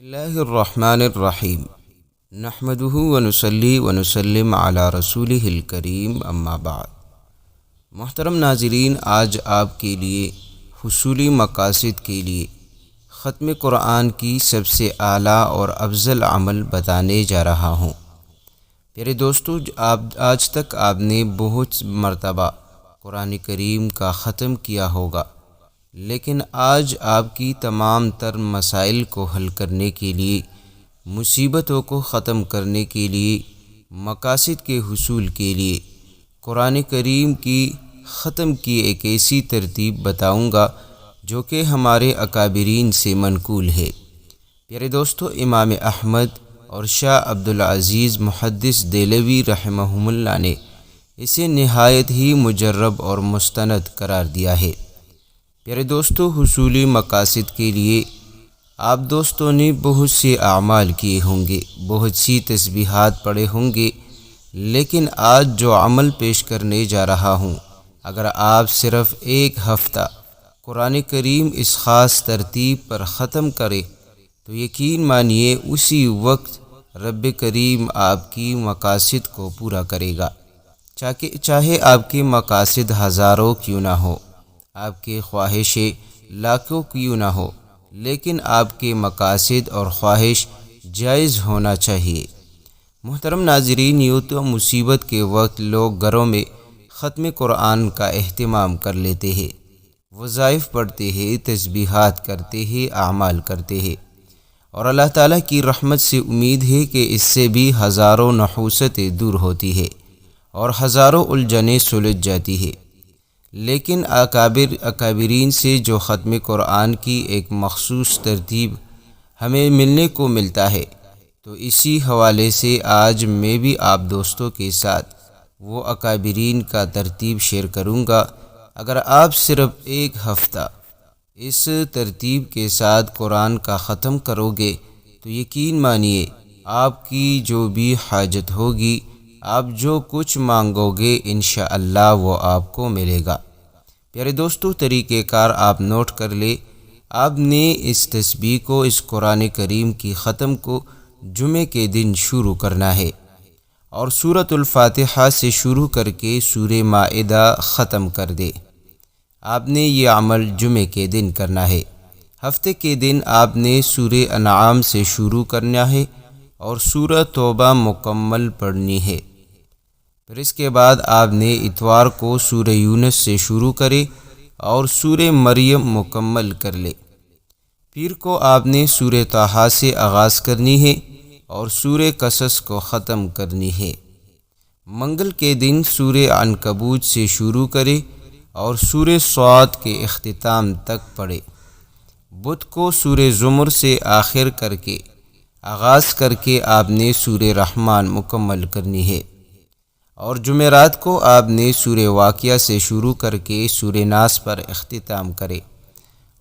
اللہ الرحمن الرحیم نحمدہ ونصلی ونسلم علی رسولہ الکریم اما بعد۔ محترم ناظرین، آج آپ کے لیے حصولی مقاصد کے لیے ختم قرآن کی سب سے اعلیٰ اور افضل عمل بتانے جا رہا ہوں۔ پیارے دوستو، آج تک آپ نے بہت مرتبہ قرآن کریم کا ختم کیا ہوگا، لیکن آج آپ کی تمام تر مسائل کو حل کرنے کے لیے، مصیبتوں کو ختم کرنے کے لیے، مقاصد کے حصول کے لیے قرآن کریم کی ختم کی ایک ایسی ترتیب بتاؤں گا جو کہ ہمارے اکابرین سے منقول ہے۔ پیارے دوستو، امام احمد اور شاہ عبدالعزیز محدث دہلوی رحمہم اللہ نے اسے نہایت ہی مجرب اور مستند قرار دیا ہے۔ پیارے دوستو، حصولی مقاصد کے لیے آپ دوستوں نے بہت سے اعمال کیے ہوں گے، بہت سی تسبیحات پڑھے ہوں گے، لیکن آج جو عمل پیش کرنے جا رہا ہوں، اگر آپ صرف ایک ہفتہ قرآن کریم اس خاص ترتیب پر ختم کرے تو یقین مانیے اسی وقت رب کریم آپ کی مقاصد کو پورا کرے گا، چاہے آپ کے مقاصد ہزاروں کیوں نہ ہو، آپ کے خواہشیں لاکھوں کیوں نہ ہو، لیکن آپ کے مقاصد اور خواہش جائز ہونا چاہیے۔ محترم ناظرین، یوں تو مصیبت کے وقت لوگ گھروں میں ختم قرآن کا اہتمام کر لیتے ہیں، وظائف پڑھتے ہیں، تسبیحات کرتے ہیں، اعمال کرتے ہیں، اور اللہ تعالیٰ کی رحمت سے امید ہے کہ اس سے بھی ہزاروں نحوستیں دور ہوتی ہے اور ہزاروں الجھنیں سلجھ جاتی ہے۔ لیکن اکابرین سے جو ختم قرآن کی ایک مخصوص ترتیب ہمیں ملنے کو ملتا ہے، تو اسی حوالے سے آج میں بھی آپ دوستوں کے ساتھ وہ اکابرین کا ترتیب شیئر کروں گا۔ اگر آپ صرف ایک ہفتہ اس ترتیب کے ساتھ قرآن کا ختم کرو گے تو یقین مانیے آپ کی جو بھی حاجت ہوگی، آپ جو کچھ مانگو گے انشاءاللہ وہ آپ کو ملے گا۔ پیارے دوستو، طریقہ کار آپ نوٹ کر لے۔ آپ نے اس تسبیح کو، اس قرآن کریم کی ختم کو جمعے کے دن شروع کرنا ہے، اور سورۃ الفاتحہ سے شروع کر کے سورہ مائدہ ختم کر دے۔ آپ نے یہ عمل جمعے کے دن کرنا ہے۔ ہفتے کے دن آپ نے سورہ انعام سے شروع کرنا ہے اور سورہ توبہ مکمل پڑھنی ہے۔ پھر اس کے بعد آپ نے اتوار کو سورہ یونس سے شروع کرے اور سورہ مریم مکمل کر لے۔ پیر کو آپ نے سورہ طٰہٰ سے آغاز کرنی ہے اور سورہ قصص کو ختم کرنی ہے۔ منگل کے دن سورہ عنکبوت سے شروع کرے اور سورہ صاد کے اختتام تک پڑھے۔ بدھ کو سورہ زمر سے آخر کر کے آغاز کر کے آپ نے سورہ رحمان مکمل کرنی ہے، اور جمعرات کو آپ نے سورہ واقعہ سے شروع کر کے سورہ ناس پر اختتام کرے،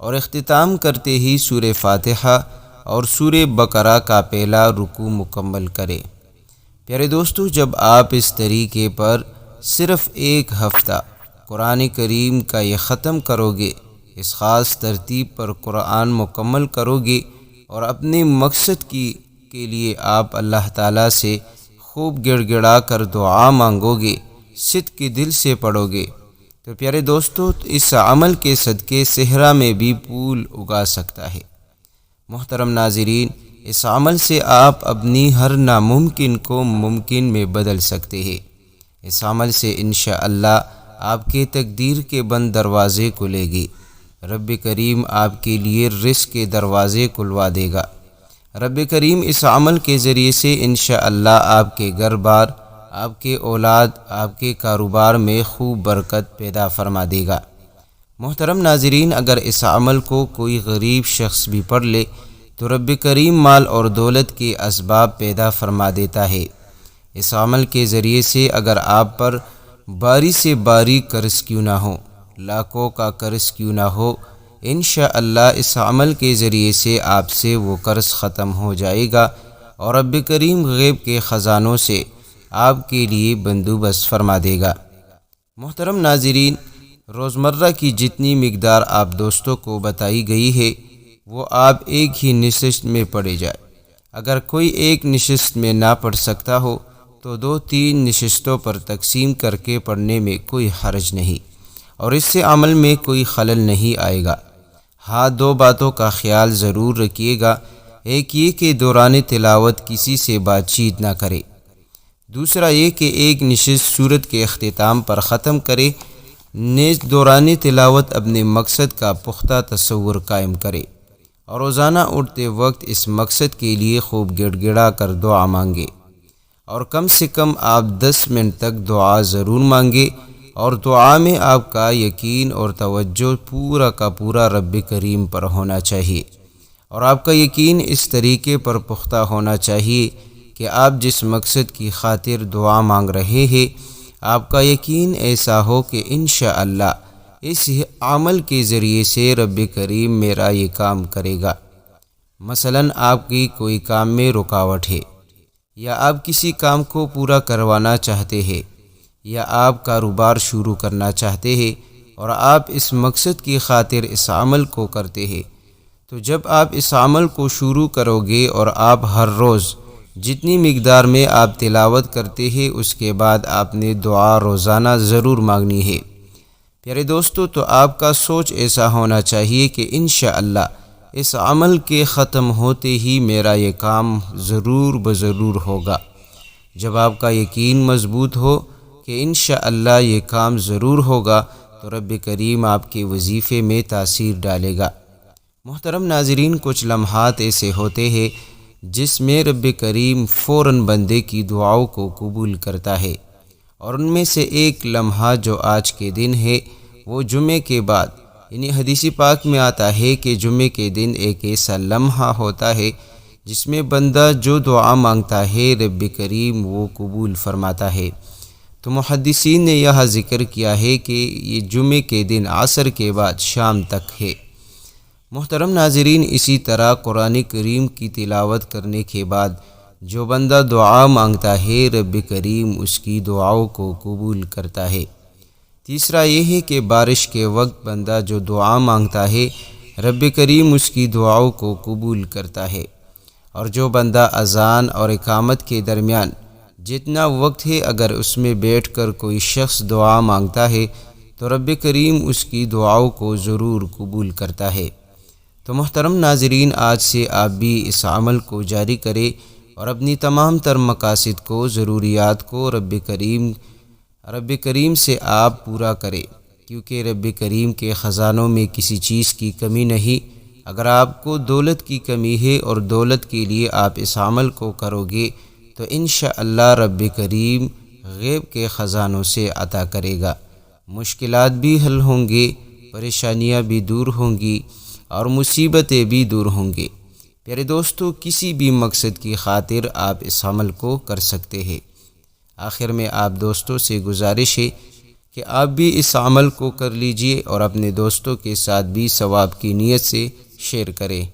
اور اختتام کرتے ہی سورہ فاتحہ اور سورہ بقرہ کا پہلا رکوع مکمل کرے۔ پیارے دوستو، جب آپ اس طریقے پر صرف ایک ہفتہ قرآن کریم کا یہ ختم کرو گے، اس خاص ترتیب پر قرآن مکمل کرو گے اور اپنے مقصد کے لیے آپ اللہ تعالیٰ سے خوب گڑ گڑا کر دعا مانگو گے، صدق کے دل سے پڑھو گے، تو پیارے دوستو اس عمل کے صدقے صحرا میں بھی پھول اگا سکتا ہے۔ محترم ناظرین، اس عمل سے آپ اپنی ہر ناممکن کو ممکن میں بدل سکتے ہیں۔ اس عمل سے انشاءاللہ آپ کے تقدیر کے بند دروازے کھلے گی، رب کریم آپ کے لیے رزق کے دروازے کھلوا دے گا۔ رب کریم اس عمل کے ذریعے سے انشاءاللہ آپ کے گھر بار، آپ کے اولاد، آپ کے کاروبار میں خوب برکت پیدا فرما دے گا۔ محترم ناظرین، اگر اس عمل کو کوئی غریب شخص بھی پڑھ لے تو رب کریم مال اور دولت کے اسباب پیدا فرما دیتا ہے۔ اس عمل کے ذریعے سے اگر آپ پر باری سے باری قرض کیوں نہ ہو، لاکھوں کا قرض کیوں نہ ہو، انشاءاللہ اس عمل کے ذریعے سے آپ سے وہ قرض ختم ہو جائے گا، اور رب کریم غیب کے خزانوں سے آپ کے لیے بندوبست فرما دے گا۔ محترم ناظرین، روزمرہ کی جتنی مقدار آپ دوستوں کو بتائی گئی ہے وہ آپ ایک ہی نشست میں پڑھے جائے۔ اگر کوئی ایک نشست میں نہ پڑھ سکتا ہو تو 2-3 نشستوں پر تقسیم کر کے پڑھنے میں کوئی حرج نہیں، اور اس سے عمل میں کوئی خلل نہیں آئے گا۔ ہاں، 2 باتوں کا خیال ضرور رکھیے گا۔ ایک یہ کہ دوران تلاوت کسی سے بات چیت نہ کرے، دوسرا یہ کہ ایک نشست سورت کے اختتام پر ختم کرے، نیز دوران تلاوت اپنے مقصد کا پختہ تصور قائم کرے، اور روزانہ اٹھتے وقت اس مقصد کے لیے خوب گڑ گڑا کر دعا مانگے، اور کم سے کم آپ 10 منٹ تک دعا ضرور مانگے، اور دعا میں آپ کا یقین اور توجہ پورا کا پورا رب کریم پر ہونا چاہیے، اور آپ کا یقین اس طریقے پر پختہ ہونا چاہیے کہ آپ جس مقصد کی خاطر دعا مانگ رہے ہیں، آپ کا یقین ایسا ہو کہ انشاءاللہ اس عمل کے ذریعے سے رب کریم میرا یہ کام کرے گا۔ مثلا آپ کی کوئی کام میں رکاوٹ ہے، یا آپ کسی کام کو پورا کروانا چاہتے ہیں، یا آپ کاروبار شروع کرنا چاہتے ہیں اور آپ اس مقصد کی خاطر اس عمل کو کرتے ہیں، تو جب آپ اس عمل کو شروع کرو گے اور آپ ہر روز جتنی مقدار میں آپ تلاوت کرتے ہیں اس کے بعد آپ نے دعا روزانہ ضرور مانگنی ہے۔ پیارے دوستو، تو آپ کا سوچ ایسا ہونا چاہیے کہ انشاءاللہ اس عمل کے ختم ہوتے ہی میرا یہ کام ضرور بضرور ہوگا۔ جب آپ کا یقین مضبوط ہو کہ انشاءاللہ یہ کام ضرور ہوگا تو رب کریم آپ کے وظیفے میں تاثیر ڈالے گا۔ محترم ناظرین، کچھ لمحات ایسے ہوتے ہیں جس میں رب کریم فوراً بندے کی دعاؤں کو قبول کرتا ہے، اور ان میں سے ایک لمحہ جو آج کے دن ہے وہ جمعے کے بعد، یعنی حدیث پاک میں آتا ہے کہ جمعے کے دن ایک ایسا لمحہ ہوتا ہے جس میں بندہ جو دعا مانگتا ہے رب کریم وہ قبول فرماتا ہے۔ تو محدثین نے یہ ذکر کیا ہے کہ یہ جمعے کے دن عصر کے بعد شام تک ہے۔ محترم ناظرین، اسی طرح قرآن کریم کی تلاوت کرنے کے بعد جو بندہ دعا مانگتا ہے رب کریم اس کی دعاؤں کو قبول کرتا ہے۔ تیسرا یہ ہے کہ بارش کے وقت بندہ جو دعا مانگتا ہے رب کریم اس کی دعاؤں کو قبول کرتا ہے، اور جو بندہ اذان اور اقامت کے درمیان جتنا وقت ہے اگر اس میں بیٹھ کر کوئی شخص دعا مانگتا ہے تو رب کریم اس کی دعاؤں کو ضرور قبول کرتا ہے۔ تو محترم ناظرین، آج سے آپ بھی اس عمل کو جاری کریں اور اپنی تمام تر مقاصد کو، ضروریات کو رب کریم سے آپ پورا کریں، کیونکہ رب کریم کے خزانوں میں کسی چیز کی کمی نہیں۔ اگر آپ کو دولت کی کمی ہے اور دولت کے لیے آپ اس عمل کو کرو گے تو انشاءاللہ رب کریم غیب کے خزانوں سے عطا کرے گا، مشکلات بھی حل ہوں گے، پریشانیاں بھی دور ہوں گی اور مصیبتیں بھی دور ہوں گے۔ پیارے دوستو، کسی بھی مقصد کی خاطر آپ اس عمل کو کر سکتے ہیں۔ آخر میں آپ دوستوں سے گزارش ہے کہ آپ بھی اس عمل کو کر لیجئے اور اپنے دوستوں کے ساتھ بھی ثواب کی نیت سے شیئر کریں۔